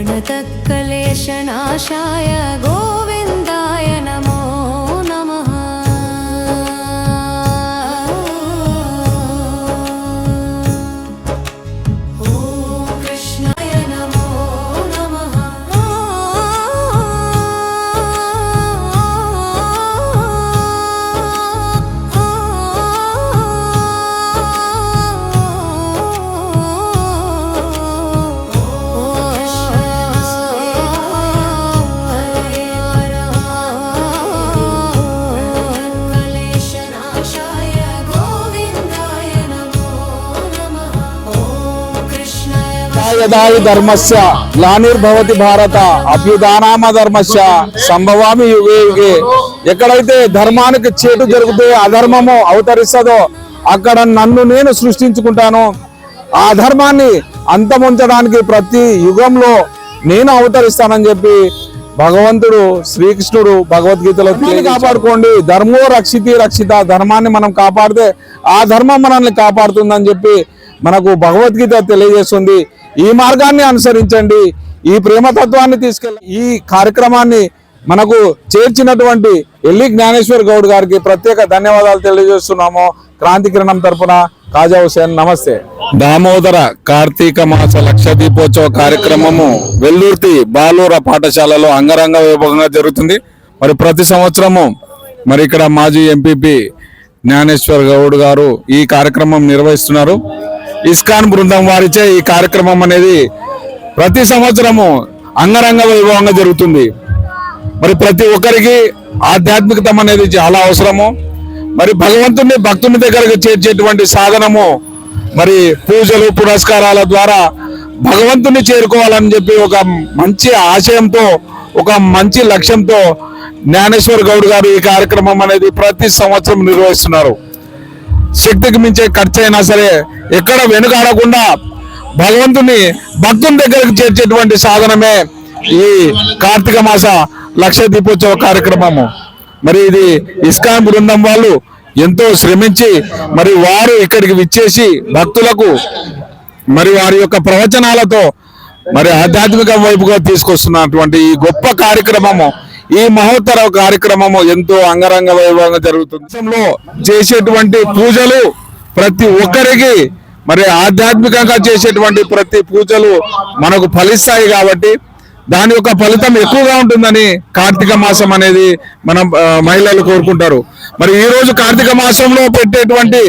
प्रणतक्लेशनाशाय गोविन्दाय नमो नमः। ॐ कृष्णाय नमो नमः। यदा हि धर्मस्य ग्लानिर्भवति भारत అభ్యుదానామ ధర్మస్య సంభవామి యుగే యుగే। ఎక్కడైతే ధర్మానికి చేటు జరుగుతే అధర్మము అవతరిస్తుందో అక్కడ నన్ను నేను సృష్టించుకుంటాను। ఆ ధర్మాన్ని అంతమొంచడానికి ప్రతి యుగంలో నేను అవతరిస్తానని చెప్పి భగవంతుడు శ్రీకృష్ణుడు భగవద్గీతలో కాపాడుకోండి, ధర్మో రక్షితి రక్షిత, ధర్మాన్ని మనం కాపాడితే ఆ ధర్మం మనల్ని కాపాడుతుందని చెప్పి మనకు భగవద్గీత తెలియజేస్తుంది। ఈ మార్గాన్ని అనుసరించండి, ఈ ప్రేమతత్వాన్ని తీసుకెళ్ళి ఈ కార్యక్రమాన్ని మనకు చేర్చినటువంటి ఎల్లి జ్ఞానేశ్వర్ గౌడ్ గారికి ప్రత్యేక ధన్యవాదాలు తెలియజేస్తున్నాము। క్రాంతి కిరణం తరపున కాజా హుసేన్ నమస్తే। దామోదర కార్తీక మాస లక్ష దీపోత్సవ కార్యక్రమము వెల్లూర్తి బాలూర పాఠశాలలో అంగరంగ వైభవంగా జరుగుతుంది। మరి ప్రతి సంవత్సరము మరి ఇక్కడ మాజీ ఎంపీపీ జ్ఞానేశ్వర్ గౌడ్ గారు ఈ కార్యక్రమం నిర్వహిస్తున్నారు। ఇస్కాన్ బృందం వారిచే ఈ కార్యక్రమం అనేది ప్రతి సంవత్సరము అంగరంగ వైభవంగా జరుగుతుంది। మరి ప్రతి ఒక్కరికి ఆధ్యాత్మికత అనేది చాలా అవసరము। మరి భగవంతుని భక్తుని దగ్గరకు చేర్చేటువంటి సాధనము మరి పూజలు పురస్కారాల ద్వారా భగవంతుని చేరుకోవాలని చెప్పి ఒక మంచి ఆశయంతో ఒక మంచి లక్ష్యంతో జ్ఞానేశ్వర్ గౌడ్ గారు ఈ కార్యక్రమం అనేది ప్రతి సంవత్సరం నిర్వహిస్తున్నారు। శక్తికి మించే ఖర్చు అయినా సరే ఎక్కడ వెనుకాడకుండా భగవంతుని భక్తుని దగ్గరకు చేర్చేటువంటి సాధనమే ఈ కార్తీక మాస లక్ష దీపోత్సవ కార్యక్రమము। మరి ఇది ఇస్కాన్ బృందం వాళ్ళు ఎంతో శ్రమించి మరి వారు ఇక్కడికి విచ్చేసి భక్తులకు మరి వారి యొక్క ప్రవచనాలతో మరి ఆధ్యాత్మిక వైపుగా తీసుకొస్తున్నటువంటి ఈ గొప్ప కార్యక్రమము, ఈ మహోత్తర కార్యక్రమము ఎంతో అంగరంగ వైభవంగా జరుగుతుంది। చేసేటువంటి పూజలు ప్రతి ఒక్కరికి మరి ఆధ్యాత్మికంగా చేసేటువంటి ప్రతి పూజలు మనకు ఫలిస్తాయి కాబట్టి దాని యొక్క ఫలితం ఎక్కువగా ఉంటుందని కార్తీక మాసం అనేది మనం మహిళలు కోరుకుంటారు। మరి ఈ రోజు కార్తీక మాసంలో పెట్టేటువంటి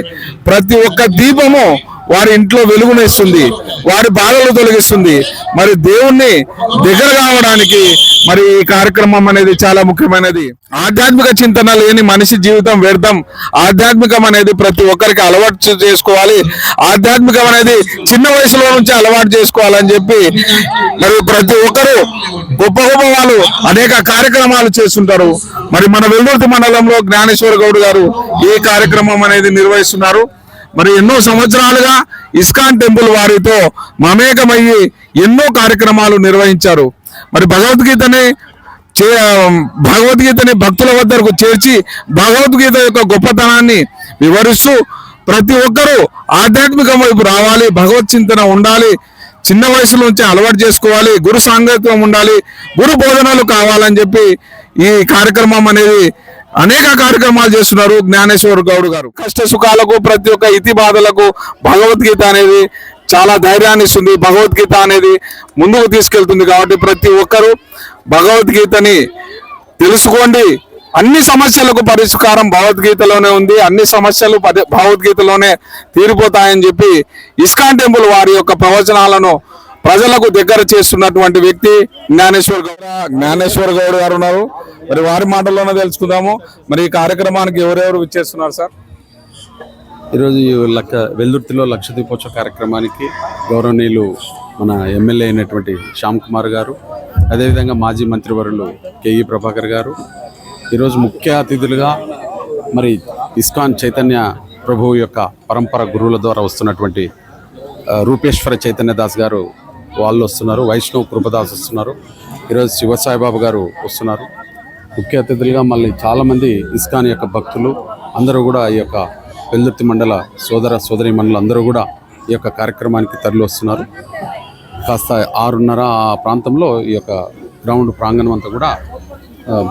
ప్రతి ఒక్క దీపము వారి ఇంట్లో వెలుగునిస్తుంది, వారి బాధలు తొలగిస్తుంది। మరి దేవుణ్ణి దగ్గర కావడానికి మరి ఈ కార్యక్రమం అనేది చాలా ముఖ్యమైనది। ఆధ్యాత్మిక చింతన లేని మనిషి జీవితం వ్యర్థం। ఆధ్యాత్మికం అనేది ప్రతి ఒక్కరికి అలవాటు చేసుకోవాలి, ఆధ్యాత్మికం అనేది చిన్న వయసులో నుంచి అలవాటు చేసుకోవాలని చెప్పి మరి ప్రతి ఒక్కరు గొప్ప గొప్ప వాళ్ళు అనేక కార్యక్రమాలు చేస్తుంటారు। మరి మన వెల్దుర్తి మండలంలో జ్ఞానేశ్వర్ గౌడ్ గారు ఈ కార్యక్రమం అనేది నిర్వహిస్తున్నారు। మరి ఎన్నో సంవత్సరాలుగా ఇస్కాన్ టెంపుల్ వారితో మమేకమయ్యి ఎన్నో కార్యక్రమాలు నిర్వహించారు। మరి భగవద్గీతని భక్తుల వద్దకు చేర్చి భగవద్గీత యొక్క గొప్పతనాన్ని వివరిస్తూ ప్రతి ఒక్కరూ ఆధ్యాత్మిక వైపు రావాలి, భగవత్ చింతన ఉండాలి, చిన్న వయసు నుంచి అలవాటు చేసుకోవాలి, గురు సాంగత్యం ఉండాలి, గురు బోధనలు కావాలని చెప్పి ఈ కార్యక్రమం అనేది అనేక కార్యక్రమాలు చేస్తున్నారు జ్ఞానేశ్వర్ గౌడ్ గారు। కష్ట సుఖాలకు ప్రతి ఒక్క ఇతి బాధలకు భగవద్గీత అనేది చాలా ధైర్యాన్ని ఇస్తుంది, భగవద్గీత అనేది ముందుకు తీసుకెళ్తుంది। కాబట్టి ప్రతి ఒక్కరూ భగవద్గీతని తెలుసుకోండి। అన్ని సమస్యలకు పరిష్కారం భగవద్గీతలోనే ఉంది, అన్ని సమస్యలు భగవద్గీతలోనే తీరిపోతాయని చెప్పి ఇస్కాన్ టెంపుల్ వారి యొక్క ప్రవచనాలను ప్రజలకు దగ్గర చేస్తున్నటువంటి వ్యక్తి జ్ఞానేశ్వర్ గౌడ్ గారు ఉన్నారు। మరి వారి మాటల్లోనే తెలుసుకుందాము। మరి ఈ కార్యక్రమానికి ఎవరెవరు విచ్చేస్తున్నారు సార్? ఈరోజు వెల్దుర్తిలో లక్ష దీపోత్సవ కార్యక్రమానికి గౌరవనీయులు మన ఎమ్మెల్యే అయినటువంటి శ్యామ్ కుమార్ గారు, అదేవిధంగా మాజీ మంత్రివర్యులు కేఈ ప్రభాకర్ గారు, ఈరోజు ముఖ్య అతిథులుగా మరి ఇస్కాన్ చైతన్య ప్రభువు యొక్క పరంపర గురువుల ద్వారా వస్తున్నటువంటి రూపేశ్వర చైతన్య దాస్ గారు వాళ్ళు వస్తున్నారు, వైష్ణవ్ కృపదాస్ వస్తున్నారు, ఈరోజు శివసాయిబాబు గారు వస్తున్నారు। ముఖ్య అతిథులుగా మళ్ళీ చాలామంది ఇస్కాన్ యొక్క భక్తులు అందరూ కూడా ఈ యొక్క వెల్దుర్తి మండల సోదరి మండలు అందరూ కూడా ఈ యొక్క కార్యక్రమానికి తరలి వస్తున్నారు। కాస్త 6:30 ఆ ప్రాంతంలో ఈ యొక్క గ్రౌండ్ ప్రాంగణం అంతా కూడా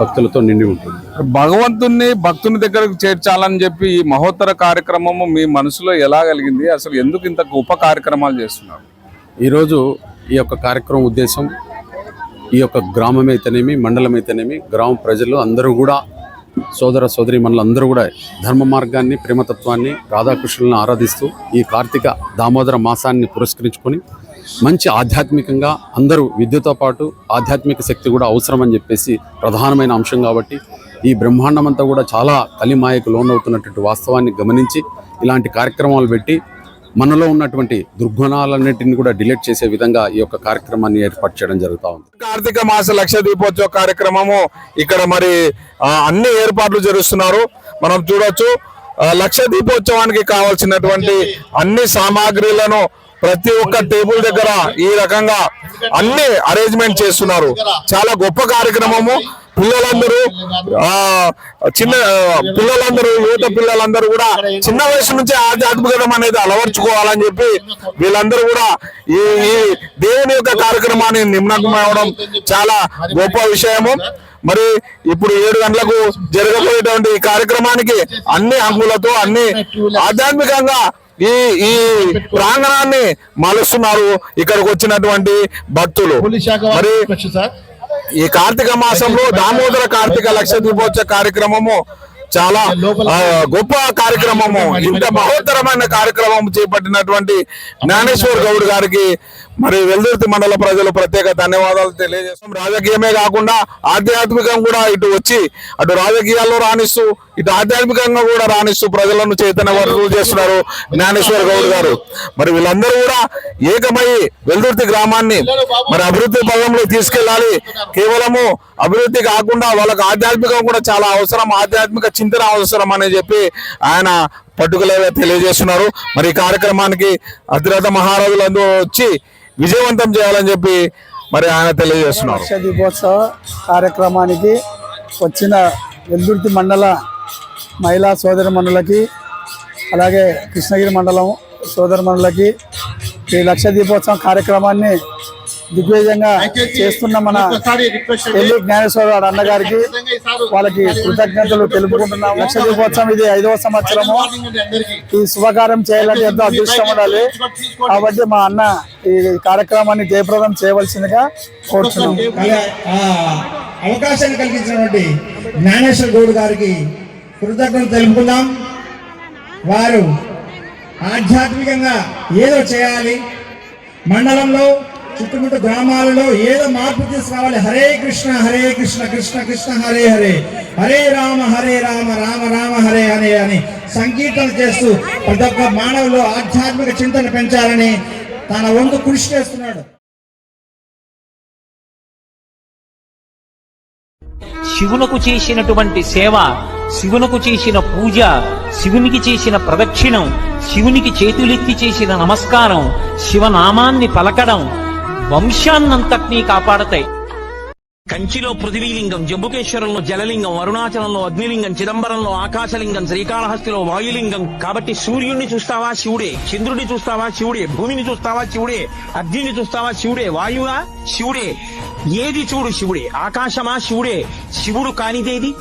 భక్తులతో నిండి ఉంటుంది. భగవంతుణ్ణి భక్తుని దగ్గరకు చేర్చాలని చెప్పి ఈ మహోత్తర కార్యక్రమము మీ మనసులో ఎలా కలిగింది? అసలు ఎందుకు ఇంత గొప్ప కార్యక్రమాలు చేస్తున్నారు? ఈరోజు ఈ యొక్క కార్యక్రమం ఉద్దేశం ఈ యొక్క గ్రామం అయితేనేమి, మండలం అయితేనేమి, గ్రామ ప్రజలు అందరూ కూడా సోదర సోదరీమణులు అందరూ కూడా ధర్మ మార్గాన్ని, ప్రేమతత్వాన్ని, రాధాకృష్ణులను ఆరాధిస్తూ ఈ కార్తీక దామోదర మాసాన్ని పురస్కరించుకొని మంచి ఆధ్యాత్మికంగా అందరూ విద్యతో పాటు ఆధ్యాత్మిక శక్తి కూడా అవసరం అని చెప్పేసి ప్రధానమైన అంశం కాబట్టి ఈ బ్రహ్మాండం అంతా కూడా చాలా కలిమాయకు లోనవుతున్నటువంటి వాస్తవాన్ని గమనించి ఇలాంటి కార్యక్రమాలు పెట్టి మనలో ఉన్నటువంటి దుర్గుణాలన్నింటినీ కూడా డిలీట్ చేసే విధంగా ఈ యొక్క కార్యక్రమాన్ని ఏర్పాటు చేయడం జరుగుతూ ఉంది. కార్తీక మాస లక్ష దీపోత్సవ కార్యక్రమము ఇక్కడ మరి అన్ని ఏర్పాట్లు జరుస్తున్నారు. మనం చూడొచ్చు లక్ష దీపోత్సవానికి కావాల్సినటువంటి అన్ని సామాగ్రిలను ప్రతి ఒక్క టేబుల్ దగ్గర ఈ రకంగా అన్ని అరేంజ్మెంట్ చేస్తున్నారు. చాలా గొప్ప కార్యక్రమము. పిల్లలందరూ యువత పిల్లలందరూ కూడా చిన్న వయసు నుంచి ఆధ్యాత్మికత అనేది అలవర్చుకోవాలని చెప్పి వీళ్ళందరూ కూడా ఈ దేవుని యొక్క కార్యక్రమాన్ని నిమగ్నమవడం చాలా గొప్ప విషయము. మరి ఇప్పుడు 7 గంటలకు జరగబోయేటువంటి ఈ కార్యక్రమానికి అన్ని హంగులతో అన్ని ఆధ్యాత్మికంగా ఈ ప్రాంగణాన్ని మలుస్తున్నారు ఇక్కడికి వచ్చినటువంటి భక్తులు. మరి ఈ కార్తీక మాసంలో దామోదర కార్తీక లక్ష దీపోత్సవ కార్యక్రమము చాలా గొప్ప కార్యక్రమము. ఇంత మహోత్తరమైన కార్యక్రమం చేపట్టినటువంటి జ్ఞానేశ్వర్ గౌడ్ గారికి మరి వెల్దుర్తి మండల ప్రజలు ప్రత్యేక ధన్యవాదాలు తెలియజేస్తాం. రాజకీయమే కాకుండా ఆధ్యాత్మికం కూడా ఇటు వచ్చి అటు రాజకీయాల్లో రాణిస్తూ ఇటు ఆధ్యాత్మికంగా కూడా రాణిస్తూ ప్రజలను చైతన్యవంతులు చేస్తున్నారు జ్ఞానేశ్వర్ గౌడ్ గారు. మరి వీళ్ళందరూ కూడా ఏకమై వెల్దుర్తి గ్రామాన్ని మరి అభివృద్ధి పదంలో తీసుకెళ్ళాలి. కేవలము అభివృద్ధి కాకుండా వాళ్ళకి ఆధ్యాత్మికం కూడా చాలా అవసరం, ఆధ్యాత్మిక చింతన అవసరం అని చెప్పి ఆయన పట్టుకులేగా తెలియజేస్తున్నారు. మరి ఈ కార్యక్రమానికి అతిరథ మహారాజులందరూ వచ్చి విజయవంతం చేయాలని చెప్పి మరి ఆయన తెలియజేస్తున్నారు. లక్ష దీపోత్సవ కార్యక్రమానికి వచ్చిన వెల్దుర్తి మండల మహిళా సోదరిమణులకి అలాగే కృష్ణగిరి మండలం సోదరిమణులకి ఈ లక్ష దీపోత్సవం కార్యక్రమాన్ని దిగ్విజయంగా చేస్తున్న మన ఎల్లు జ్ఞానేశ్వర అన్నగారికి వాళ్ళకి కృతజ్ఞతలు తెలుపుకుంటున్నాము. లక్ష దీపోత్సవం ఇది 5వ సంవత్సరము. ఈ శుభకార్యం చేయాలంటే ఎంతో అదృష్టం ఉండాలి. కాబట్టి మా అన్న ఈ కార్యక్రమాన్ని జయప్రదం చేయవలసిందిగా కోరుతున్నాము. అవకాశాన్ని కల్పించినటువంటి జ్ఞానేశ్వర్ గౌడ్ గారికి కృతజ్ఞతలు తెలుపుకుందాం. వారు ఆధ్యాత్మికంగా ఏదో చేయాలి, మండలంలో చుట్టుముట్టు గ్రామాలలో ఏదో మార్పు తీసుకురావాలి. హరే కృష్ణ కృష్ణ కృష్ణ హరే హరే, హరే రామ రామ రామ హరే హరే అని సంకీర్తన చేస్తూ ప్రతి ఒక్క మానవులో ఆధ్యాత్మిక చింతన పెంచాలని తన వంతు కృషి చేస్తున్నాడు. శివునకు చేసినటువంటి సేవ, శివునకు చేసిన పూజ, శివునికి చేసిన ప్రదక్షిణం, శివునికి చేతులెత్తి చేసిన నమస్కారం, శివనామాన్ని పలకడం వంశాన్నంతటినీ కాపాడతాయి. కంచిలో పృథివీలింగం, జంబుకేశ్వరంలో జలలింగం, అరుణాచలంలో అగ్నిలింగం, చిదంబరంలో ఆకాశలింగం, శ్రీకాళహస్తిలో వాయులింగం. కాబట్టి సూర్యుడిని చూస్తావా శివుడే, చంద్రుడిని చూస్తావా శివుడే, భూమిని చూస్తావా శివుడే, అగ్నిని చూస్తావా శివుడే, వాయువా శివుడే, ఏది చూడు శివుడే, ఆకాశమా శివుడే. శివుడు కానిదేది?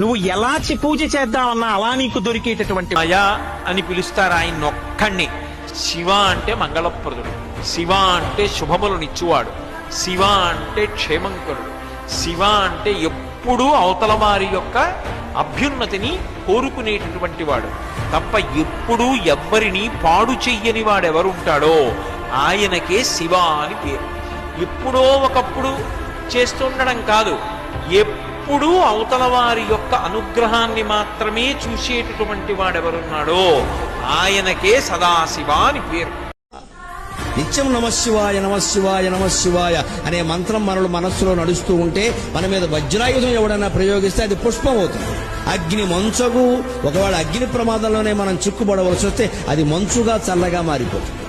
నువ్వు ఎలా పూజ చేద్దామన్నా అలా నీకు దొరికేటటువంటి మాయా అని పిలుస్తారు ఆయన ఒక్కడిని. శివ అంటే మంగళప్రదుడు, శివ అంటే శుభములనిచ్చువాడు, శివ అంటే క్షేమంకరుడు, శివ అంటే ఎప్పుడూ అవతల వారి యొక్క అభ్యున్నతిని కోరుకునేటటువంటి వాడు తప్ప ఎప్పుడూ ఎవ్వరిని పాడు చెయ్యని వాడెవరుంటాడో ఆయనకే శివ అని పేరు. ఎప్పుడో ఒకప్పుడు చేస్తుండడం కాదు, ఎప్పుడూ అవతల వారి యొక్క అనుగ్రహాన్ని మాత్రమే చూసేటటువంటి వాడెవరున్నాడో ఆయనకే సదాశివ అని పేరు. నిత్యం నమశివాయ నమశివాయ నమశివాయ అనే మంత్రం మనలో మనస్సులో నడుస్తూ ఉంటే మన మీద వజ్రాయుధం ఎవడన్నా ప్రయోగిస్తే అది పుష్పం అవుతుంది. అగ్ని మంచుగు, ఒకవేళ అగ్ని ప్రమాదంలోనే మనం చిక్కుబడవలసి వస్తే అది మంచుగా చల్లగా మారిపోతుంది.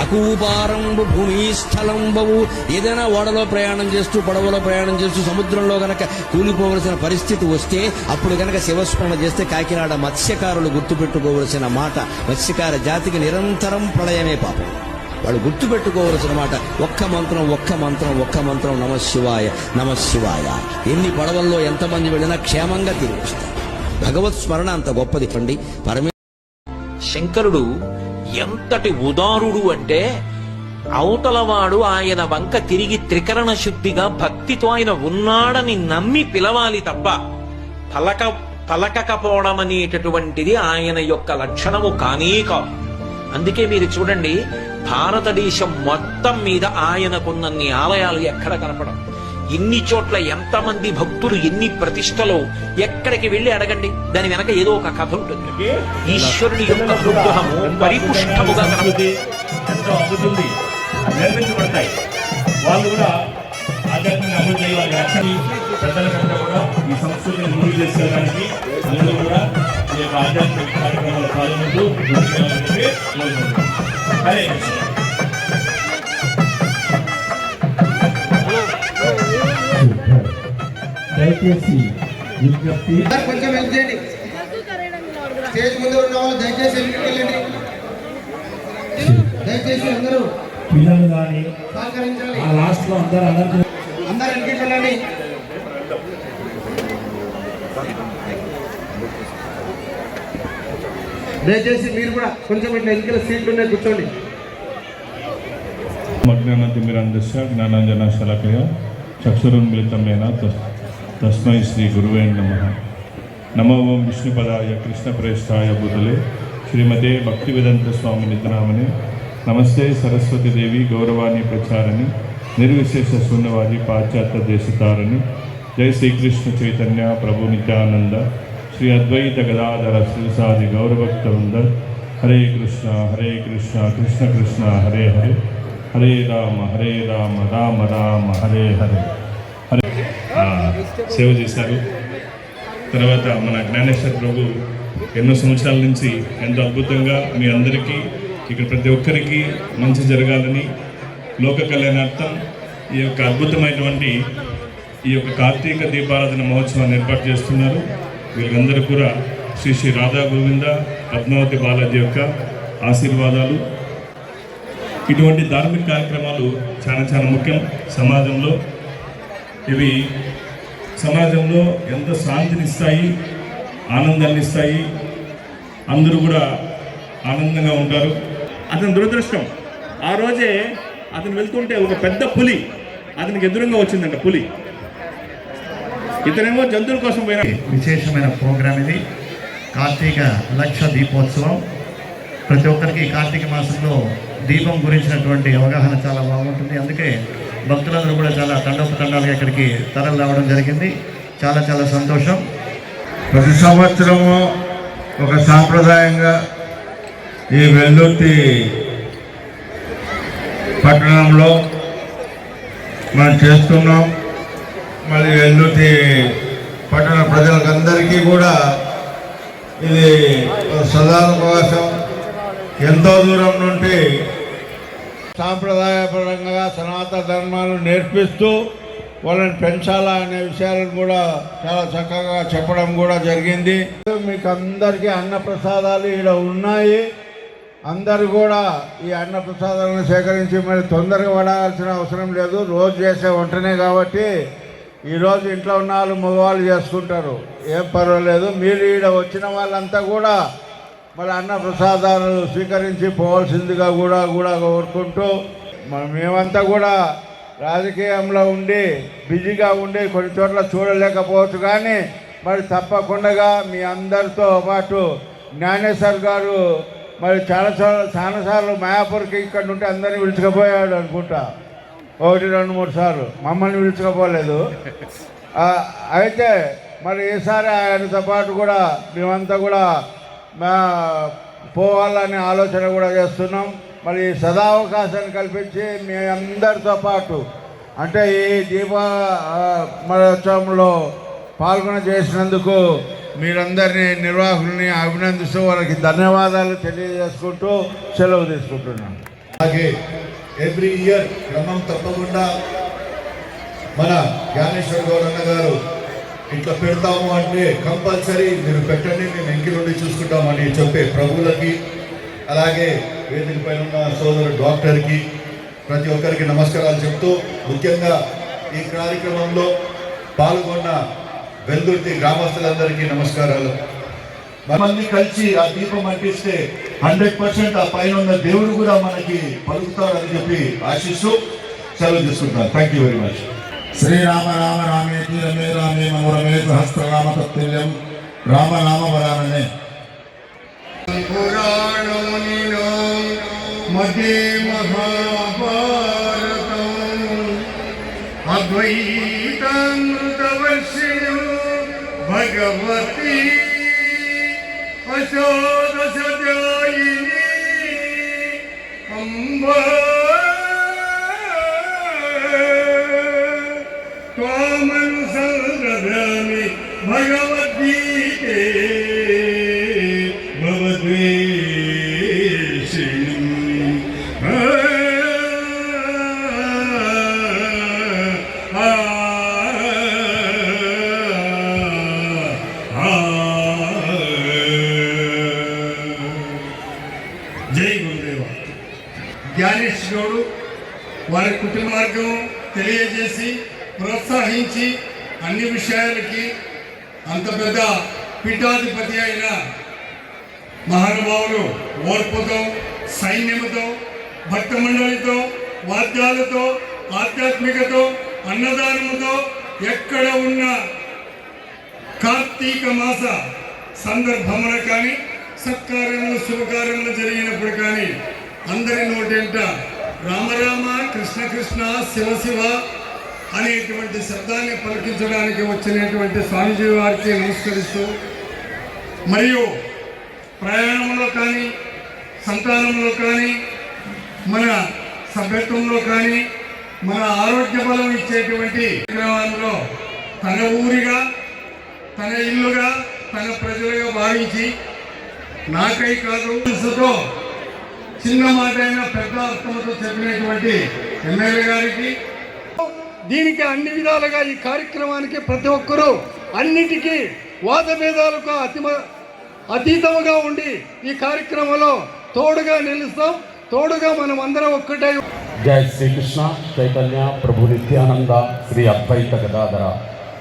అకూపారంబు భూమి స్థలంబవు, ఏదైనా ఓడలో ప్రయాణం చేస్తూ పడవలో ప్రయాణం చేస్తూ సముద్రంలో గనక కూలిపోవలసిన పరిస్థితి వస్తే అప్పుడు గనక శివస్మరణ చేస్తే కాకినాడ మత్స్యకారులు గుర్తుపెట్టుకోవలసిన మాట, మత్స్యకార జాతికి నిరంతరం ప్రళయమే పాపం. వాళ్ళు గుర్తుపెట్టుకోవలసిన మాట ఒక్క మంత్రం ఒక్క మంత్రం ఒక్క మంత్రం నమఃశివాయ నమఃశివాయ. ఎన్ని పడవల్లో ఎంతమంది వెళ్ళినా క్షేమంగా తిరిగి వస్తారు. భగవత్ స్మరణ అంత గొప్పది పండి. శంకరుడు ఎంతటి ఉదారుడు అంటే అవతలవాడు ఆయన వంక తిరిగి త్రికరణ శుద్ధిగా భక్తితో ఆయన ఉన్నాడని నమ్మి పిలవాలి తప్ప పలకకపోవడం అనేటటువంటిది ఆయన యొక్క లక్షణము కానే కాదు. అందుకే మీరు చూడండి, భారతదేశం మొత్తం మీద ఆయనకున్నన్ని ఆలయాలు ఎక్కడ కనపడం, ఎన్ని చోట్ల ఎంతమంది భక్తులు, ఎన్ని ప్రతిష్టలు, ఎక్కడికి వెళ్ళి అడగండి, దాని వెనక ఏదో ఒక కథ ఉంటుంది. ఈశ్వరుని యొక్క అనుగ్రహము పరిపుష్టముగా కనపడుతుంది. ఎంతో అభివృద్ధి నిర్మించబడతాయి. వాళ్ళు కూడా ఆధ్యాత్మిక అభివృద్ధి వాళ్ళ లక్ష్యాన్ని పెద్దలకంటే కూడా ఈ సంస్కృతిని ముందుకు తీసుకెళ్ళడానికి అందరూ కూడా ఈ యొక్క ఆధ్యాత్మిక కార్యక్రమాలు పాల్గొంటూ హరే దయచేసి విజ్ఞప్తి, కొంచెం వెళ్ళండి. స్టేజ్ ముందు ఉన్న వాళ్ళు దయచేసి వెళ్ళండి. దయచేసి అందరూ పిల్లలు కానీ సహకరించాలి. ఆ లాస్ట్ లో అందరూ వెనక్కి వెళ్ళండి. దయచేసి మీరు కూడా కొంచెం ఇట్లా ఎన్నికల సీట్లు ఉన్నాయి, కూర్చోండి. మజ్ఞానతిమిరంధస్య జ్ఞానాంజనశలాకయ చక్షురున్మిళితమేన తస్మై శ్రీ గురువే నమః. నమో ఓం విష్ణుపదాయ కృష్ణప్రేష్ఠాయ భూతలే శ్రీమతే భక్తివేదాంత స్వామి నిధనామనే. నమస్తే సరస్వతి దేవి గౌరవాణి ప్రచారణి నిర్విశేష శూన్యవాది పాశ్చాత్య దేశతారణి. జై శ్రీకృష్ణ చైతన్య ప్రభు నిత్యానంద శ్రీ అద్వైత గదాధర శ్రీసాది గౌరభక్త వృంద. హరే కృష్ణ కృష్ణ కృష్ణ హరే హరే, హరే రామ రామ రామ హరే హరే. హరే సేవ చేశారు. తర్వాత మన జ్ఞానేశ్వర ప్రభు ఎన్నో సంవత్సరాల నుంచి ఎంతో అద్భుతంగా మీ అందరికీ ఇక్కడ ప్రతి ఒక్కరికి మంచి జరగాలని లోక కళ్యాణార్థం ఈ యొక్క అద్భుతమైనటువంటి ఈ యొక్క కార్తీక దీపారాధన మహోత్సవాన్ని ఏర్పాటు చేస్తున్నారు. వీళ్ళందరూ కూడా శ్రీ శ్రీ రాధా గోవింద పద్మావతి బాలాజీ యొక్క ఆశీర్వాదాలు. ఇటువంటి ధార్మిక కార్యక్రమాలు చాలా ముఖ్యం సమాజంలో. ఇవి సమాజంలో ఎంత శాంతినిస్తాయి, ఆనందాన్ని ఇస్తాయి. అందరూ కూడా ఆనందంగా ఉంటారు. అతని దురదృష్టం, ఆ రోజే అతను వెళ్తుంటే ఒక పెద్ద పులి అతనికి ఎదురుగా వచ్చిందంట. పులి ఇతనేమో జంతువుల కోసం పోయిన విశేషమైన ప్రోగ్రాం ఇది. కార్తీక లక్ష దీపోత్సవం. ప్రతి ఒక్కరికి కార్తీక మాసంలో దీపం గురించినటువంటి అవగాహన చాలా బాగుంటుంది. అందుకే భక్తులందరూ కూడా చాలా తండోపతండాలుగా ఇక్కడికి తరలి రావడం జరిగింది. చాలా సంతోషం. ప్రతి సంవత్సరము ఒక సాంప్రదాయంగా ఈ వెల్దుర్తి పట్టణంలో మనం చేస్తున్నాం. మళ్ళీ వెల్దుర్తి పట్టణ ప్రజలకందరికీ కూడా ఇది సదావకాశం. ఎంతో దూరం నుండి సాంప్రదాయపరంగా సనాతన ధర్మాలు నేర్పిస్తూ వాళ్ళని పెంచాలా అనే విషయాలను కూడా చాలా చక్కగా చెప్పడం కూడా జరిగింది. మీకు అందరికీ అన్నప్రసాదాలు ఇక్కడ ఉన్నాయి. అందరూ కూడా ఈ అన్నప్రసాదాలను సేకరించి మరి తొందరగా పడాల్సిన అవసరం లేదు. రోజు చేసే వంటనే కాబట్టి ఈరోజు ఇంట్లో ఉన్న వాళ్ళు మగవాళ్ళు చేసుకుంటారు, ఏం పర్వాలేదు. మీరు ఇక్కడ వచ్చిన వాళ్ళంతా కూడా మరి అన్నప్రసాదాలు స్వీకరించి పోవాల్సిందిగా కూడా కోరుకుంటూ, మేమంతా కూడా రాజకీయంలో ఉండి బిజీగా ఉండి కొన్ని చోట్ల చూడలేకపోవచ్చు, కానీ మరి తప్పకుండా మీ అందరితో పాటు జ్ఞానేశ్వర్ గారు మరి చాలాసార్లు మాయాపూర్కి ఇక్కడ నుండి అందరినీ పిలుచుకుపోయాడు అనుకుంటా. 1, 2, 3 సార్లు మమ్మల్ని పిలుచుకోపోలేదు. అయితే మరి ఈసారి ఆయనతో పాటు కూడా మేమంతా కూడా పోవాలనే ఆలోచన కూడా చేస్తున్నాం. మరి సదావకాశాన్ని కల్పించి మీ అందరితో పాటు అంటే ఈ దీపోత్సవంలో పాల్గొన చేసినందుకు మీరందరినీ నిర్వాహకుల్ని అభినందిస్తూ వాళ్ళకి ధన్యవాదాలు తెలియజేసుకుంటూ సెలవు తీసుకుంటున్నాను. అలాగే ఎవ్రీ ఇయర్ క్రమం తప్పకుండా మన జ్ఞానేశ్వర్ గౌరన్న గారు ఇట్లా పెడతాము అంటే కంపల్సరీ మీరు పెట్టండి, మేము ఇంటి నుండి చూసుకుంటామని చెప్పే ప్రభువులకి, అలాగే వేదిక పైన ఉన్న సోదరు డాక్టర్కి ప్రతి ఒక్కరికి నమస్కారాలు చెప్తూ ముఖ్యంగా ఈ కార్యక్రమంలో పాల్గొన్న వెల్దుర్తి గ్రామస్తులందరికీ నమస్కారాలు. మమ్మల్ని కలిసి ఆ దీపం అంటిస్తే 100% ఆ పైన ఉన్న దేవుడు కూడా మనకి పలుకుతాడని చెప్పి ఆశిస్తూ సెలవు తీసుకుంటాను. Thank you very much. శ్రీరామ రామ రామేతి రమే రామే మనోరమే సహస్రనామ తత్తుల్యం రామనామ వరాననే పురాణమునిలో మధ్య మహాభారతం అద్వైతామృతవర్షిణి భగవతి అశోదశదాయిని అంబా త్వామనుసందధామి భగవద్గీతే భవద్వేషిణి. జై గురుదేవ. జ్ఞానేశ్వరుడు వారి కుటుంబ మార్గం తెలియజేసి ప్రోత్సహించి అన్ని విషయాలకి అంత పెద్ద పీఠాధిపతి అయిన మహానుభావులు ఓర్పుతో, సైన్యముతో, భక్త మండలితో, వాద్యాలతో, ఆధ్యాత్మికతో, అన్నదానముతో ఎక్కడ ఉన్న కార్తీక మాస సందర్భమున కానీ సత్కార్యములు శుభకార్యములు జరిగినప్పుడు కానీ అందరి నోటెంట రామరామ కృష్ణ కృష్ణ శివ శివ అనేటువంటి శబ్దాన్ని పలికించడానికి వచ్చినటువంటి స్వామిజీ వారికి నమస్కరిస్తూ, మరియు ప్రయాణంలో కానీ సంతానంలో కానీ మన సభ్యత్వంలో కానీ మన ఆరోగ్య బలం ఇచ్చేటువంటి గ్రామాల్లో తన ఊరిగా, తన ఇల్లుగా, తన ప్రజలుగా భావించి నాకై కాదు చిన్న మాట అయినా పెద్ద అర్థంతో చెప్పినటువంటి ఎమ్మెల్యే గారికి, దీనికి అన్ని విధాలుగా ఈ కార్యక్రమానికి ప్రతి ఒక్కరూ అన్నిటికీ వాదభేదాలకు అతీతముగా ఉండి ఈ కార్యక్రమంలో తోడుగా నిలుస్తాం. తోడుగా మనం అందరం ఒక్కటే. జై శ్రీకృష్ణ చైతన్య ప్రభు నిత్యానంద శ్రీ అద్వైత గదాధర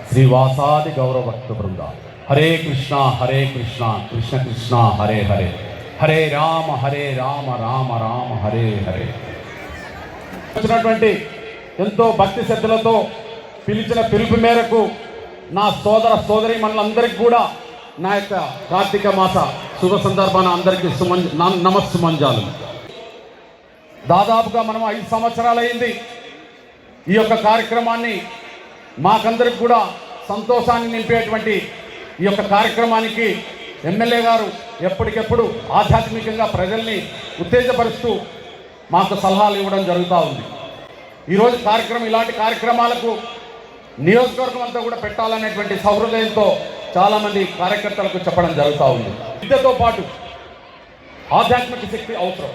శ్రీవాసాది గౌరవభక్త బృంద. హరే కృష్ణ కృష్ణ కృష్ణ హరే హరే, హరే రామ రామ రామ హరే హరే. వచ్చినటువంటి ఎంతో భక్తి శ్రద్ధలతో పిలిచిన పిలుపు మేరకు నా సోదరి మనులందరికీ కూడా నా యొక్క కార్తీక మాస శుభ సందర్భాన అందరికీ నమస్సుమంజాలు. దాదాపుగా మనం 5 సంవత్సరాలైంది ఈ యొక్క కార్యక్రమాన్ని మాకందరికి కూడా సంతోషాన్ని నింపేటువంటి ఈ యొక్క కార్యక్రమానికి ఎమ్మెల్యే గారు ఎప్పటికెప్పుడు ఆధ్యాత్మికంగా ప్రజల్ని ఉత్తేజపరుస్తూ మాకు సలహాలు ఇవ్వడం జరుగుతూ ఉంది. ఈరోజు కార్యక్రమం ఇలాంటి కార్యక్రమాలకు నియోజకవర్గం అంతా కూడా పెట్టాలనేటువంటి సౌహృదయంతో చాలామంది కార్యకర్తలకు చెప్పడం జరుగుతూ ఉంది. విద్యతో పాటు ఆధ్యాత్మిక శక్తి అవసరం.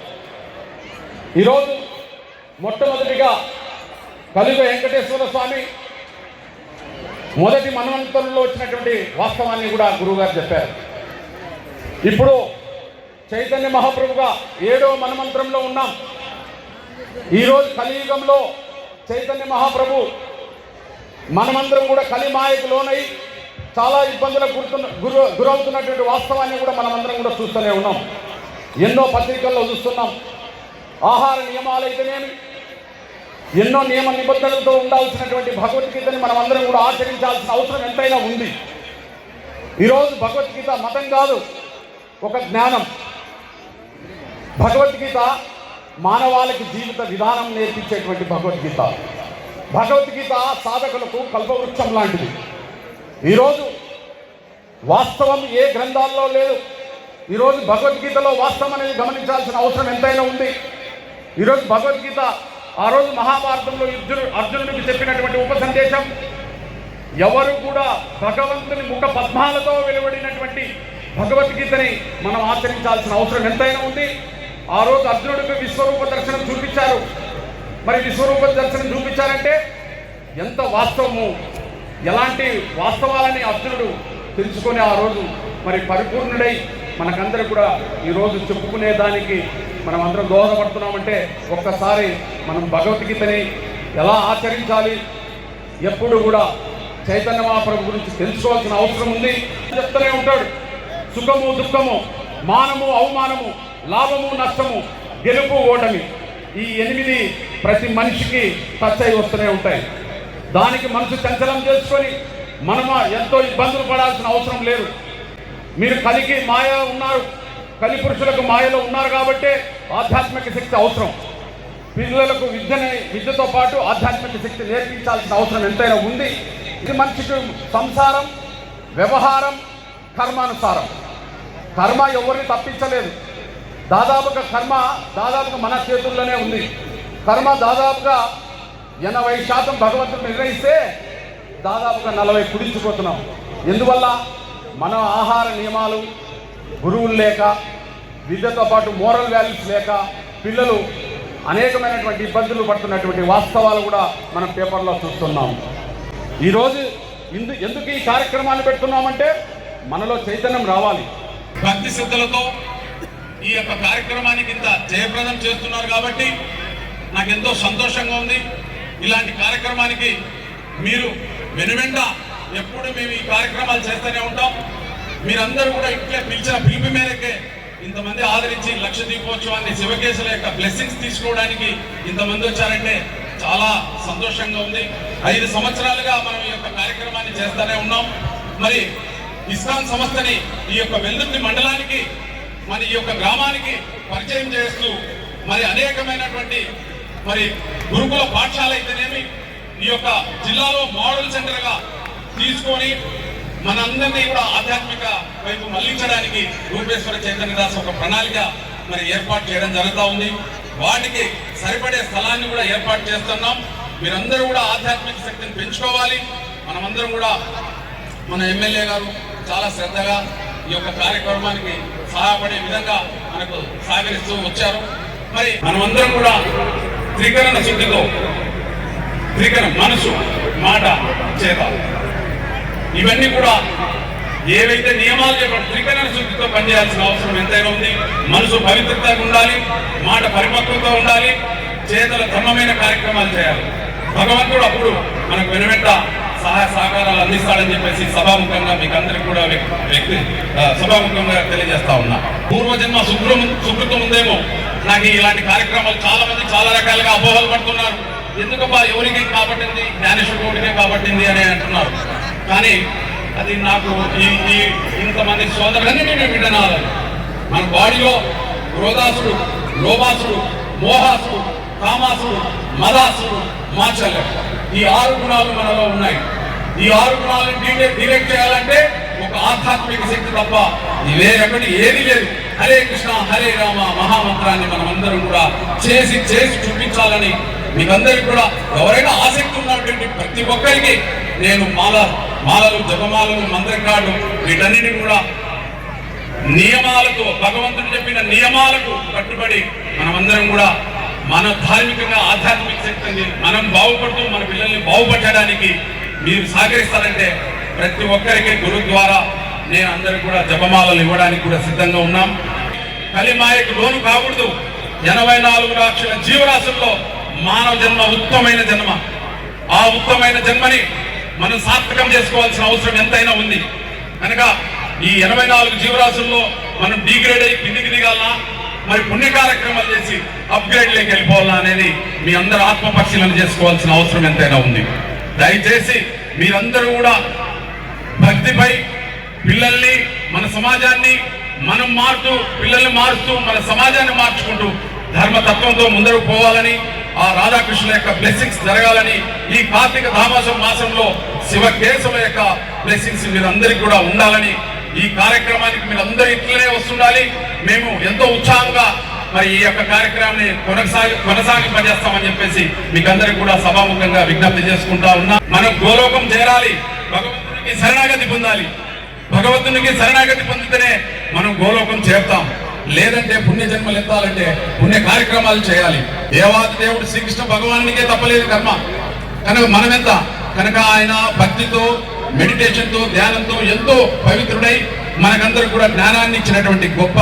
ఈరోజు మొట్టమొదటిగా కలియుగ వెంకటేశ్వర స్వామి మొదటి మన్వంతరంలో వచ్చినటువంటి వాస్తవాన్ని కూడా గురువుగారు చెప్పారు. ఇప్పుడు చైతన్య మహాప్రభుగా 7వ మన్వంతరంలో ఉన్నాం. ఈరోజు కలియుగంలో చైతన్య మహాప్రభు మనమందరం కూడా కలిమాయకు లోనై చాలా ఇబ్బందులకు గురవుతున్నటువంటి వాస్తవాన్ని కూడా మనమందరం కూడా చూస్తూనే ఉన్నాం. ఎన్నో పత్రికల్లో చూస్తున్నాం. ఆహార నియమాలైతేనేమి, ఎన్నో నియమ నిబంధనలతో ఉండాల్సినటువంటి భగవద్గీతని మనమందరం కూడా ఆచరించాల్సిన అవసరం ఎంతైనా ఉంది. ఈరోజు భగవద్గీత మతం కాదు, ఒక జ్ఞానం. భగవద్గీత మానవాళికి జీవిత విధానం నేర్పించేటువంటి భగవద్గీత. భగవద్గీత సాధకులకు కల్పవృక్షం లాంటిది. ఈరోజు వాస్తవం ఏ గ్రంథాల్లో లేదు. ఈరోజు భగవద్గీతలో వాస్తవం అనేది గమనించాల్సిన అవసరం ఎంతైనా ఉంది. ఈరోజు భగవద్గీత ఆ రోజు మహాభారతంలో అర్జునుడికి చెప్పినటువంటి ఉపసందేశం, ఎవరు కూడా భగవంతుని ముఖ పద్మాలతో వెలువడినటువంటి భగవద్గీతని మనం ఆచరించాల్సిన అవసరం ఎంతైనా ఉంది. ఆ రోజు అర్జునుడికి విశ్వరూప దర్శనం చూపించారు. మరి విశ్వరూప దర్శనం చూపించారంటే ఎంత వాస్తవము, ఎలాంటి వాస్తవాలని అర్జునుడు తెలుసుకొని ఆ రోజు మరి పరిపూర్ణుడై మనకందరూ కూడా ఈరోజు చెప్పుకునే దానికి మనం అందరం దోహదపడుతున్నామంటే ఒక్కసారి మనం భగవద్గీతని ఎలా ఆచరించాలి, ఎప్పుడు కూడా చైతన్య మహాప్రభు గురించి తెలుసుకోవాల్సిన అవసరం ఉంది. చెప్తూనే ఉంటాడు, సుఖము దుఃఖము, మానము అవమానము, లాభము నష్టము, గెలుపు ఓటమి, ఈ 8 ప్రతి మనిషికి టచ్ అయి వస్తూనే ఉంటాయి. దానికి మనసు చంచలం చేసుకొని మనము ఎంతో ఇబ్బందులు పడాల్సిన అవసరం లేదు. మీరు కలికి మాయ ఉన్నారు, కలి పురుషులకు మాయలో ఉన్నారు కాబట్టే ఆధ్యాత్మిక శక్తి అవసరం. పిల్లలకు విద్యతో పాటు ఆధ్యాత్మిక శక్తి నేర్పించాల్సిన అవసరం ఎంతైనా ఉంది. ఇది మనిషికి సంసారం, వ్యవహారం, కర్మానుసారం. కర్మ ఎవరిని తప్పించలేదు. దాదాపుగా కర్మ మన చేతుల్లోనే ఉంది. కర్మ దాదాపుగా 80% భగవంతుడు నిర్ణయిస్తే దాదాపుగా 40 కుడించిపోతున్నాం. ఎందువల్ల? మన ఆహార నియమాలు, గురువులు లేక, విద్యతో పాటు మోరల్ వాల్యూస్ లేక పిల్లలు అనేకమైనటువంటి ఇబ్బందులు పడుతున్నటువంటి వాస్తవాలు కూడా మనం పేపర్లో చూస్తున్నాం. ఈరోజు ఎందుకు ఈ కార్యక్రమాన్ని పెడుతున్నామంటే మనలో చైతన్యం రావాలి. భక్తి శ్రద్ధలతో ఈ యొక్క కార్యక్రమానికి ఇంత జయప్రదం చేస్తున్నారు కాబట్టి నాకెంతో సంతోషంగా ఉంది. ఇలాంటి కార్యక్రమానికి మీరు వెనువెంట ఎప్పుడు మేము ఈ కార్యక్రమాలు చేస్తూనే ఉంటాం. మీరందరూ కూడా ఇట్లే పిలిచిన పిలుపు మేరకే ఇంతమంది ఆదరించి లక్ష దీపోత్సవాన్ని శివకేశుల యొక్క బ్లెస్సింగ్స్ తీసుకోవడానికి ఇంతమంది వచ్చారంటే చాలా సంతోషంగా ఉంది. 5 సంవత్సరాలుగా మనం ఈ యొక్క కార్యక్రమాన్ని చేస్తూనే ఉన్నాం. మరి ఇస్కాన్ సంస్థని ఈ యొక్క వెల్దుర్తి మండలానికి, మరి ఈ యొక్క గ్రామానికి పరిచయం చేస్తూ మరి అనేకమైనటువంటి మరి గురుకుల పాఠశాల అయితేనేమి ఈ యొక్క జిల్లాలో మోడల్ సెంటర్గా తీసుకొని మనందరినీ కూడా ఆధ్యాత్మిక వైపు మళ్లించడానికి రూపేశ్వర చైతన్య దాస్ ఒక ప్రణాళిక మరి ఏర్పాటు చేయడం జరుగుతూ ఉంది. వాటికి సరిపడే స్థలాన్ని కూడా ఏర్పాటు చేస్తున్నాం. మీరందరూ కూడా ఆధ్యాత్మిక శక్తిని పెంచుకోవాలి. మనమందరం కూడా మన ఎమ్మెల్యే గారు చాలా శ్రద్ధగా ఈ యొక్క కార్యక్రమానికి సహాయపడే విధంగా మనకు సహకరిస్తూ వచ్చారు. మరి మనమందరం కూడా త్రికరణ శుద్ధితో, మనసు, మాట, చేత, ఇవన్నీ కూడా ఏవైతే నియమాలు చెప్పారు త్రికరణ శుద్ధితో పనిచేయాల్సిన అవసరం ఎంతైనా ఉంది. మనసు పవిత్రతగా ఉండాలి, మాట పరిపక్వత ఉండాలి, చేతల ధర్మమైన కార్యక్రమాలు చేయాలి. భగవంతుడు అప్పుడు మనకు వెనువెంట సహాయ సహకారాలు అందిస్తాడని చెప్పేసి సభాముఖంగా మీకు అందరికి కూడా సభాముఖంగా తెలియజేస్తా ఉన్నా. పూర్వజన్మ సుకృతం ఉందేమో. నాకు ఇలాంటి కార్యక్రమాలు చాలా మంది చాలా రకాలుగా అపోహలు పడుతున్నారు. ఎందుకబ్బా ఎవరికి కాబట్టింది, జ్ఞానేశ్వరుడికే కాబట్టింది అని అంటున్నారు. కానీ అది నాకు ఈ ఇంతమంది సోదరులన్నీ విడనాలి. మన బాడీలో క్రోధాసుడు, లోభాసుడు, మోహాసుడు, కామాసుడు, మదాసుడు, మాచల్య, ఈ 6 గుణాలు మనలో ఉన్నాయి. ఈ 6 గుణాలను డిరెక్ట్ చేయాలంటే ఒక ఆధ్యాత్మిక శక్తి తప్ప వేరొకటి ఏది లేదు. హరే కృష్ణ హరే రామ మహామంత్రాన్ని మనం అందరం కూడా చేసి చూపించాలని మీకందరికి కూడా ఎవరైనా ఆసక్తి ఉన్నటువంటి ప్రతి ఒక్కరికి నేను మాలలు, జపమాలలు, మంత్రకాళ్ళు వీటన్నిటిని కూడా నియమాలతో, భగవంతుడు చెప్పిన నియమాలకు కట్టుబడి మనమందరం కూడా మన ధార్మికంగా ఆధ్యాత్మిక శక్తిని మనం బాగుపడుతూ మన పిల్లల్ని బాగుపడడానికి మీరు సహకరిస్తారంటే ప్రతి ఒక్కరికి గురు ద్వారా నేను అందరికి కూడా జపమాలలు ఇవ్వడానికి కూడా సిద్ధంగా ఉన్నాం. కలిమాయకు లోను కాకూడదు. 84 లక్షల జీవరాశుల్లో మానవ జన్మ ఉత్తమైన జన్మ. ఆ ఉత్తమైన జన్మని మనం సార్థకం చేసుకోవాల్సిన అవసరం ఎంతైనా ఉంది. కనుక ఈ 84 జీవరాశుల్లో మనం డిగ్రేడ్ అయ్యి కిందికి దిగాలనా, మరి పుణ్య కార్యక్రమాలు చేసి అప్గ్రేడ్లోకి వెళ్ళిపోవాలా అనేది మీ అందరూ ఆత్మ పరిశీలన చేసుకోవాల్సిన అవసరం ఎంతైనా ఉంది. దయచేసి మీరందరూ కూడా భక్తిపై పిల్లల్ని, మన సమాజాన్ని మనం మారుతూ, పిల్లల్ని మారుస్తూ, మన సమాజాన్ని మార్చుకుంటూ ధర్మతత్వంతో ముందరకు పోవాలని, ఆ రాధాకృష్ణుల యొక్క బ్లెస్సింగ్స్ జరగాలని, ఈ కార్తీక మాసంలో శివకేశవ యొక్క బ్లెస్సింగ్స్ మీరందరికీ కూడా ఉండాలని, ఈ కార్యక్రమానికి మీరందరూ ఇట్లనే వస్తుండాలి. మేము ఎంతో ఉత్సాహంగా మరి ఈ యొక్క కార్యక్రమాన్ని కొనసాగి పనిచేస్తామని చెప్పేసి మీకు అందరికి కూడా సభాముఖంగా విజ్ఞప్తి చేసుకుంటా ఉన్నా. మనం గోలోకం చేరాలి, భగవంతునికి శరణాగతి పొందాలి. భగవంతునికి శరణాగతి పొందితేనే మనం గోలోకం చేరుతాం. లేదంటే పుణ్య జన్మలు ఎత్తాలంటే పుణ్య కార్యక్రమాలు చేయాలి. దేవాది దేవుడు శ్రీకృష్ణ భగవానునికే తప్పలేదు కర్మ. కనుక మనమెంత కనుక ఆయన భక్తితో, మెడిటేషన్తో, ధ్యానంతో ఎంతో పవిత్రుడై మనకందరూ కూడా జ్ఞానాన్ని ఇచ్చినటువంటి గొప్ప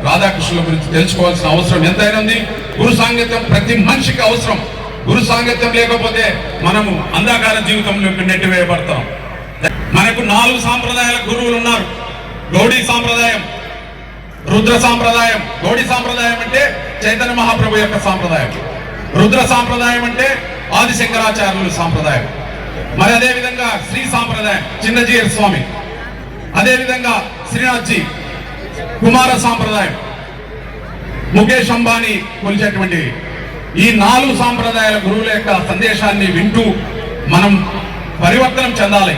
రాధాకృష్ణుల గురించి తెలుసుకోవాల్సిన అవసరం ఎంతైనా ఉంది. గురు సాంగత్యం ప్రతి మనిషికి అవసరం. గురు సాంగత్యం లేకపోతే మనము అంధకార జీవితంలోకి నెట్టివేయబడతాం. మనకు 4 సాంప్రదాయాల గురువులు ఉన్నారు. గౌడీ సాంప్రదాయం, రుద్ర సాంప్రదాయం. గౌడీ సాంప్రదాయం అంటే చైతన్య మహాప్రభు యొక్క సాంప్రదాయం. రుద్ర సాంప్రదాయం అంటే ఆది శంకరాచార్యుల సాంప్రదాయం. మరి అదేవిధంగా శ్రీ సాంప్రదాయం చిన్నజీయర్ స్వామి, అదేవిధంగా శ్రీనాథ్జీ కుమార సాంప్రదాయం, ముఖేష్ అంబానీ కొలిచేటువంటి ఈ 4 సాంప్రదాయాల గురువుల యొక్క సందేశాన్ని వింటూ మనం పరివర్తనం చెందాలి.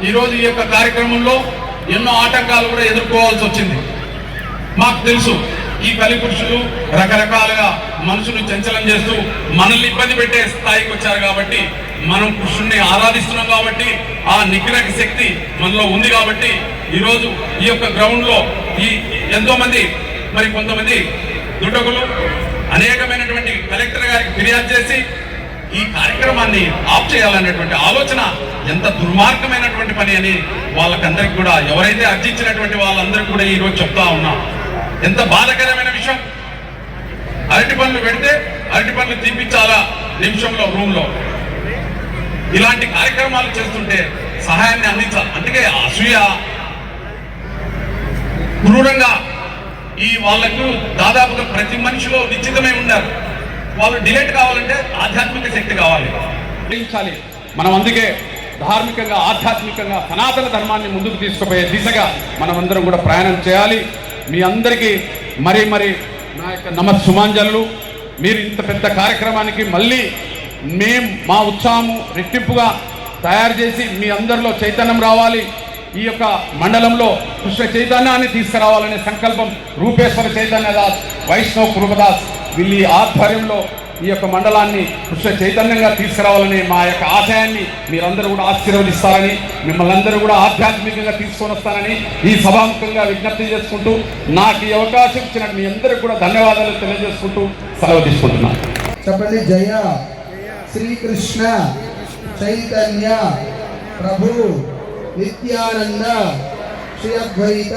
ఈరోజు ఈ యొక్క కార్యక్రమంలో ఎన్నో ఆటంకాలు కూడా ఎదుర్కోవాల్సి వచ్చింది. మాకు తెలుసు ఈ కలిపురుషులు రకరకాలుగా మనుషులు చంచలం చేస్తూ మనల్ని ఇబ్బంది పెట్టే స్థాయికి వచ్చారు. కాబట్టి మనం కృష్ణుని ఆరాధిస్తున్నాం. కాబట్టి ఆ నిగ్రహ శక్తి మనలో ఉంది. కాబట్టి ఈరోజు ఈ యొక్క గ్రౌండ్ లో ఈ ఎంతో మంది మరి కొంతమంది దుండగులు అనేకమైనటువంటి కలెక్టర్ గారికి ఫిర్యాదు చేసి ఈ కార్యక్రమాన్ని ఆఫ్ చేయాలనేటువంటి ఆలోచన ఎంత దుర్మార్గమైనటువంటి పని అని వాళ్ళకందరికి కూడా ఎవరైతే అర్జించినటువంటి వాళ్ళందరికీ కూడా ఈ రోజు చెప్తా ఉన్నాం. ఎంత బాధాకరమైన విషయం. అరటి పనులు పెడితే అరటి పనులు తీపించాలా నిమిషంలో రూమ్ లో. ఇలాంటి కార్యక్రమాలు చేస్తుంటే సహాయాన్ని అందించాలి. అందుకే అసూయ క్రూరంగా ఈ వాళ్లకు దాదాపుగా ప్రతి మనిషిలో నిశ్చితమై ఉన్నారు. వాళ్ళు డిలేట్ కావాలంటే ఆధ్యాత్మిక శక్తి కావాలి. మనం అందుకే ధార్మికంగా ఆధ్యాత్మికంగా సనాతన ధర్మాన్ని ముందుకు తీసుకుపోయే దిశగా మనం అందరం కూడా ప్రయాణం చేయాలి. మీ అందరికీ మరి నా యొక్క నమస్సుమాంజలు. మీరు ఇంత పెద్ద కార్యక్రమానికి మళ్ళీ మా ఉత్సాహము రెట్టింపుగా తయారు చేసి మీ అందరిలో చైతన్యం రావాలి. ఈ యొక్క మండలంలో కృష్ణ చైతన్యాన్ని తీసుకురావాలనే సంకల్పం రూపేశ్వర చైతన్యదాస్, వైష్ణవ్ కృపదాస్ వీళ్ళ ఆధ్వర్యంలో ఈ యొక్క మండలాన్ని కృష్ణ చైతన్యంగా తీసుకురావాలని మా యొక్క ఆశయాన్ని మీరందరూ కూడా ఆశీర్వదిస్తారని, మిమ్మల్ని అందరూ కూడా ఆధ్యాత్మికంగా తీసుకొని వస్తానని ఈ సభాముఖంగా విజ్ఞప్తి చేసుకుంటూ నాకు ఈ అవకాశం ఇచ్చిన మీ అందరికీ కూడా ధన్యవాదాలు తెలియజేసుకుంటూ సెలవు తీసుకుంటున్నాను. చెప్పండి. జయ శ్రీకృష్ణ చైతన్య ప్రభు నిత్యానంద శ్రీ అద్వైత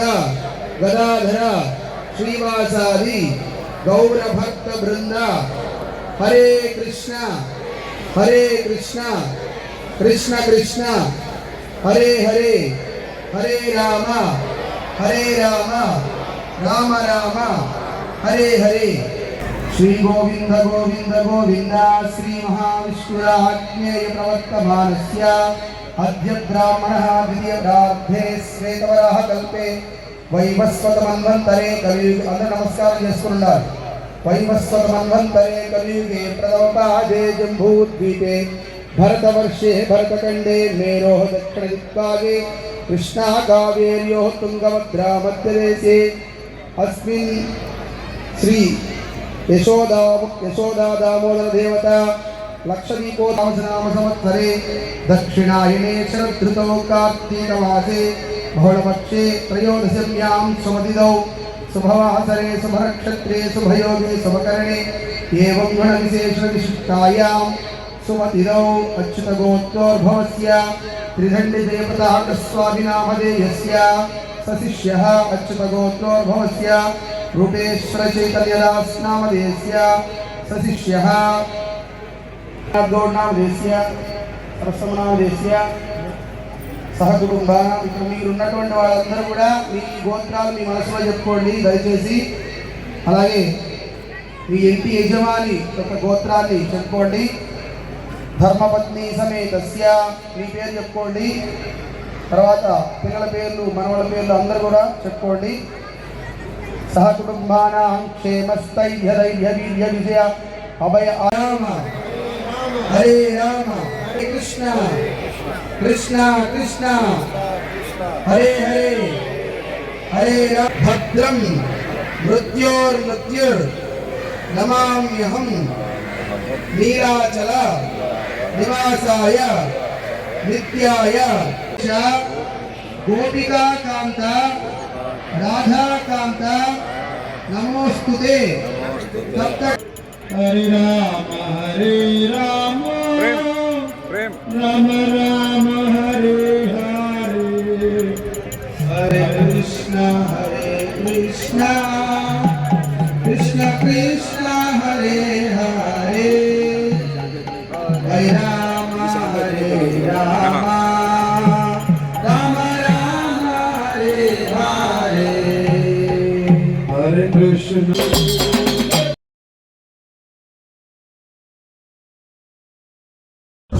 గదాధర శ్రీవాసాది గౌరభక్త బృంద. హరే కృష్ణ కృష్ణ కృష్ణ హరే హరే, హరే రామ రామ రామ హరే హరే. శ్రీ గోవింద గోవింద గోవింద శ్రీ మహావిష్ణురాజ్ఞేయ ప్రవర్తమానస్య అద్య బ్రాహ్మణః ద్వితీయదార్థే శ్వేతవరాహ కల్పే వైవస్వత మన్వంతరే కలియుగ. అందరూ నమస్కారం చేసుకున్నారు. వైవస్వత మన్వంతరే కలియుగే ప్రథమపాదే జంబూద్వీపే భరతవర్షే భరతఖండే మేరోః దక్షిణ దిక్పాగే కృష్ణా కావేర్యోః తుంగభద్రా మధ్యదేశే అస్మిన్ శ్రీ యశోదా దామోదర దేవత లక్షదీపోనామ సంవత్సరే దక్షిణాయనే శరదృతౌ కార్తీకమాసే బహుళపక్షే త్రయోదశ్యాం సుమతిదౌ శుభవాసరే శుభనక్షత్రే శుభయోగే శుభకరణే ఏవం గుణ విశేషణ విశిష్టాయాం సుమతిదౌ అచ్యుతగోత్రోద్భవస్య త్రిదండి దేవతాకస్వామినామధేయస్య సశిష్యః అచ్యుతగోత్రోద్భవస్య రూపేశ్వర చైతన్యదాస్ నామధేయస్య సశిష్యః నామధేయస్య సరస్వనామధేయస్య సహకుటుంబ. ఇక్కడ మీరు ఉన్నటువంటి వాళ్ళందరూ కూడా మీ గోత్రాలు మీ మనసులో చెప్పుకోండి దయచేసి. అలాగే మీ ఇంటి యజమాని యొక్క గోత్రాన్ని చెప్పుకోండి. ధర్మపత్ని సమేతస్య మీ పేరు చెప్పుకోండి. తర్వాత పిల్లల పేర్లు మనవల పేర్లు అందరూ కూడా చెప్పుకోండి. సహకుటుంబానాం క్షేమస్థైర్య ధైర్య వీర్య విజయ అభయ. రామ హరే రామ హరే కృష్ణ కృష్ణ కృష్ణ హరే హరే, హరే రామ. భద్రం మృత్యోర్మృత్యుర్ నమామ్యహం నీలాచల నివాసాయ నిత్యాయ గోపికాకాంత రాధాకాంత నమోస్తుతే. హరే రామ రామ రామ హరే హరే, హరే కృష్ణ రామ రామ రామ హరే హరే హరే కృష్ణ.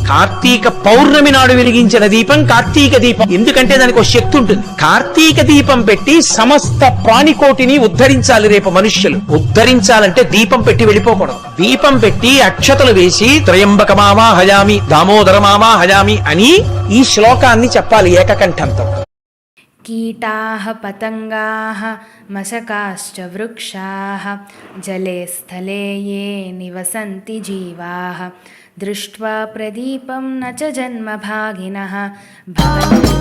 కార్తీక పౌర్ణమి నాడు వెలిగించిన దీపం కార్తీక దీపం. ఎందుకంటే దానికి ఒక శక్తి ఉంటుంది. కార్తీక దీపం పెట్టి సమస్త ప్రాణికోటిని ఉద్ధరించాలి. రేపు మనుష్యులు ఉద్ధరించాలంటే దీపం పెట్టి వెళ్ళిపోకూడదు. దీపం పెట్టి అక్షతలు వేసి త్రయంబకమావా హయామి దామోదరమావా హయామి అని ఈ శ్లోకాన్ని చెప్పాలి ఏకకంఠంతో. कीटाः पतङ्गाः मशकाश्च वृक्षाः जले स्थले ये निवसन्ति जीवाः दृष्ट्वा प्रदीपं न च जन्मभागिनः भवन्ति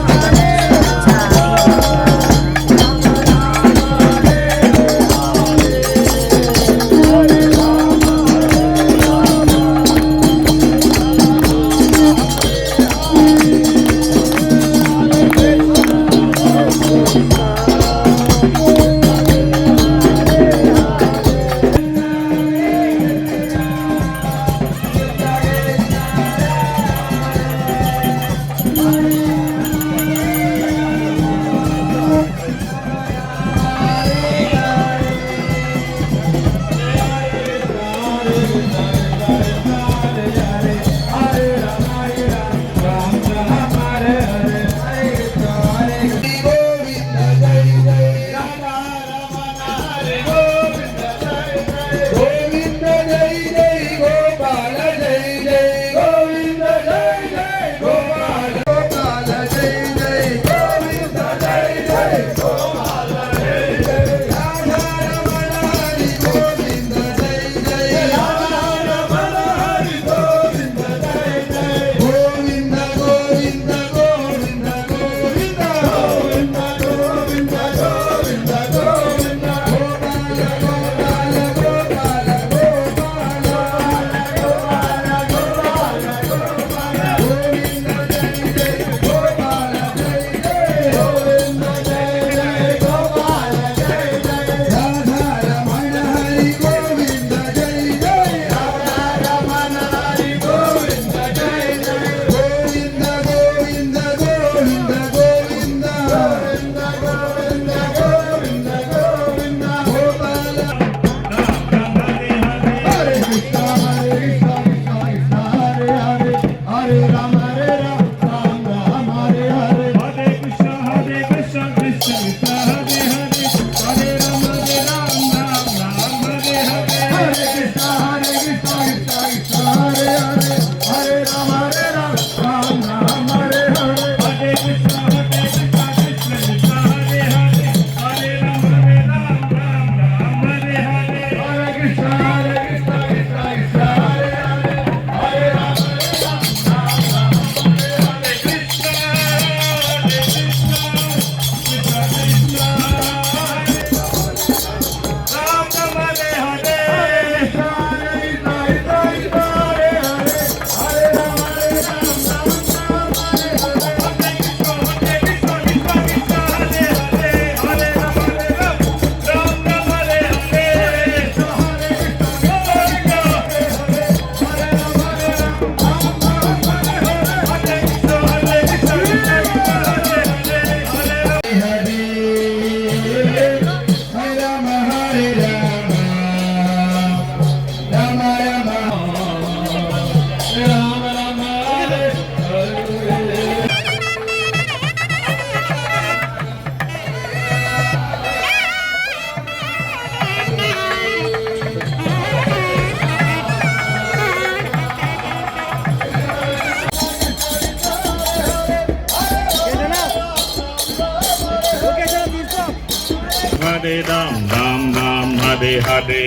Hare Ram Ram Ram Hare Hare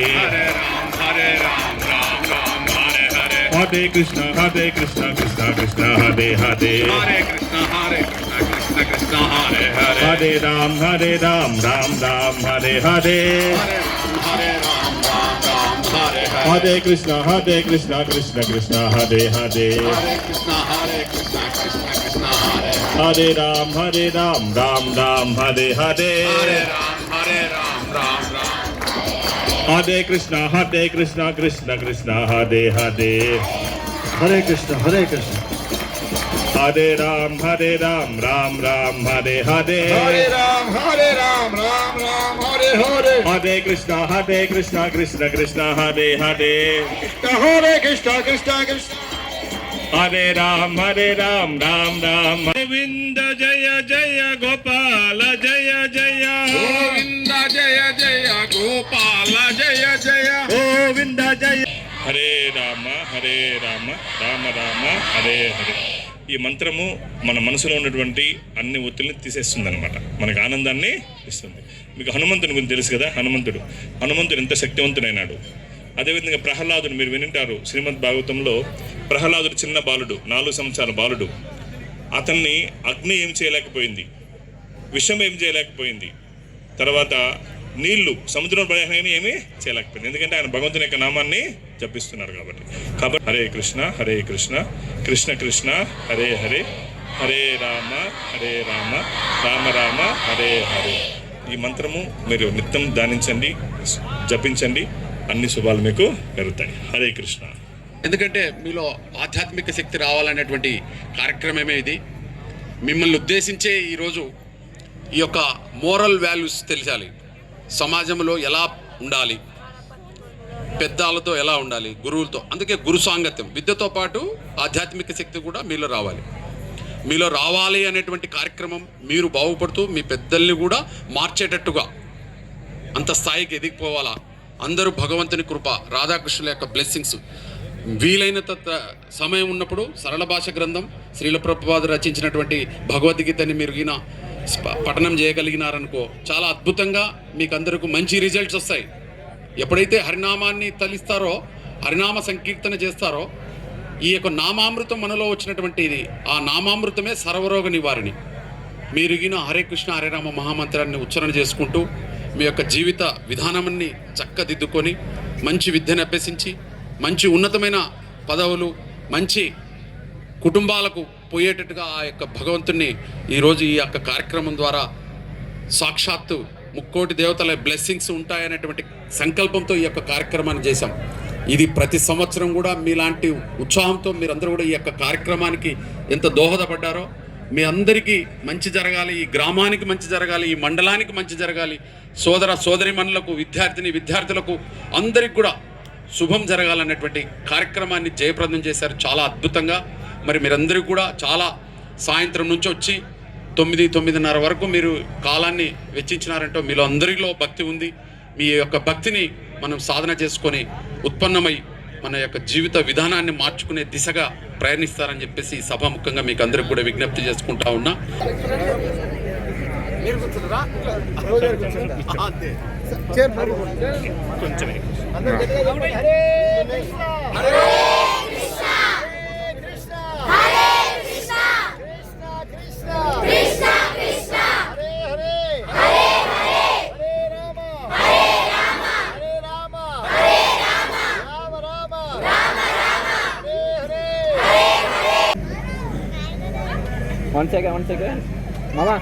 Hare Ram Ram Ram Hare Hare Hare Krishna Krishna Krishna Hare Hare Hare Krishna Krishna Hare Hare Hare Ram Ram Ram Hare Hare Hare Ram Ram Ram Hare Hare Hare Krishna Krishna Krishna Hare Hare Hare Krishna Krishna Krishna Hare Hare Ram Ram Ram Hare Hare Hare Ram Ram Ram Hare Krishna Krishna Krishna Hare Hare Hare Krishna Hare Ram Ram Ram Hare Hare Hare Ram Ram Ram Hare Hare Hare Krishna Krishna Krishna Hare Hare Hare Krishna Krishna Krishna Hare Ram Ram Ram Govinda జయ జయ గోపాల జయ జయ గోవింద జయ జయ గోపాల జయ జయ గోవింద జయ హరే రామ రామ రామ హరే హరే. ఈ మంత్రము మన మనసులో ఉన్నటువంటి అన్ని ఒత్తిడిని తీసేస్తుంది అనమాట, మనకు ఆనందాన్ని ఇస్తుంది. మీకు హనుమంతుని గురించి తెలుసు కదా, హనుమంతుడు ఎంత శక్తివంతుడైనాడు. అదేవిధంగా ప్రహ్లాదుడు మీరు వినింటారు శ్రీమద్ భాగవతంలో. ప్రహ్లాదుడు చిన్న బాలుడు, 4 సంవత్సరాల బాలుడు. అతన్ని అగ్ని ఏం చేయలేకపోయింది, విషం ఏం చేయలేకపోయింది, తర్వాత నీళ్లు సముద్రం పడేయని ఏమీ చేయలేకపోయింది. ఎందుకంటే ఆయన భగవంతుని యొక్క నామాన్ని జపిస్తున్నారు కాబట్టి. హరే కృష్ణ కృష్ణ కృష్ణ హరే హరే హరే రామ రామ రామ హరే హరే. ఈ మంత్రము మీరు నిత్యం ధ్యానించండి, జపించండి, అన్ని శుభాలు మీకు కలుగుతాయి. హరే కృష్ణ. ఎందుకంటే మీలో ఆధ్యాత్మిక శక్తి రావాలనేటువంటి కార్యక్రమమే ఇది. మిమ్మల్ని ఉద్దేశించే ఈరోజు ఈ యొక్క మోరల్ వాల్యూస్ తెలిసాలి. సమాజంలో ఎలా ఉండాలి, పెద్దలతో ఎలా ఉండాలి, గురువులతో. అందుకే గురు సాంగత్యం, విద్యతో పాటు ఆధ్యాత్మిక శక్తి కూడా మీలో రావాలి అనేటువంటి కార్యక్రమం. మీరు బాగుపడుతూ మీ పెద్దల్ని కూడా మార్చేటట్టుగా అంత స్థాయికి ఎదిగిపోవాలా. అందరూ భగవంతుని కృప, రాధాకృష్ణుల యొక్క బ్లెస్సింగ్స్. వీలైనంత సమయం ఉన్నప్పుడు సరళ భాష గ్రంథం శ్రీల ప్రభుపాద రచించినటువంటి భగవద్గీతని మీరు ఈయన పఠనం చేయగలిగినారనుకో, చాలా అద్భుతంగా మీకు అందరికీ మంచి రిజల్ట్స్ వస్తాయి. ఎప్పుడైతే హరినామాన్ని తలిస్తారో, హరినామ సంకీర్తన చేస్తారో, ఈ యొక్క నామామృతం మనలో వచ్చినటువంటి ఇది, ఆ నామామృతమే సర్వరోగ నివారణి. మీరు ఈయన హరే కృష్ణ హరే రామ మహామంత్రాన్ని ఉచ్చారణ చేసుకుంటూ మీ యొక్క జీవిత విధానాన్ని చక్కదిద్దుకొని మంచి విద్యను అభ్యసించి మంచి ఉన్నతమైన పదవులు, మంచి కుటుంబాలకు పోయేటట్టుగా ఆ యొక్క భగవంతుణ్ణి ఈరోజు ఈ యొక్క కార్యక్రమం ద్వారా సాక్షాత్తు ముక్కోటి దేవతల బ్లెస్సింగ్స్ ఉంటాయనేటువంటి సంకల్పంతో ఈ యొక్క కార్యక్రమాన్ని చేశాం. ఇది ప్రతి సంవత్సరం కూడా మీలాంటి ఉత్సాహంతో మీరందరూ కూడా ఈ యొక్క కార్యక్రమానికి ఎంత దోహదపడ్డారో, మీ అందరికీ మంచి జరగాలి, ఈ గ్రామానికి మంచి జరగాలి, ఈ మండలానికి మంచి జరగాలి, సోదర సోదరిమణులకు, విద్యార్థులకు అందరికి కూడా శుభం జరగాలనేటువంటి కార్యక్రమాన్ని జయప్రదం చేశారు చాలా అద్భుతంగా. మరి మీరందరూ కూడా చాలా సాయంత్రం నుంచి వచ్చి 9-9:30 వరకు మీరు కాలాన్ని వెచ్చించినారంటే మీలో అందరిలో భక్తి ఉంది. మీ యొక్క భక్తిని మనం సాధన చేసుకొని ఉత్పన్నమై మన యొక్క జీవిత విధానాన్ని మార్చుకునే దిశగా ప్రయాణిస్తారని చెప్పేసి సభాముఖంగా మీకు అందరికి కూడా విజ్ఞప్తి చేసుకుంటా ఉన్నా. One second, Mama.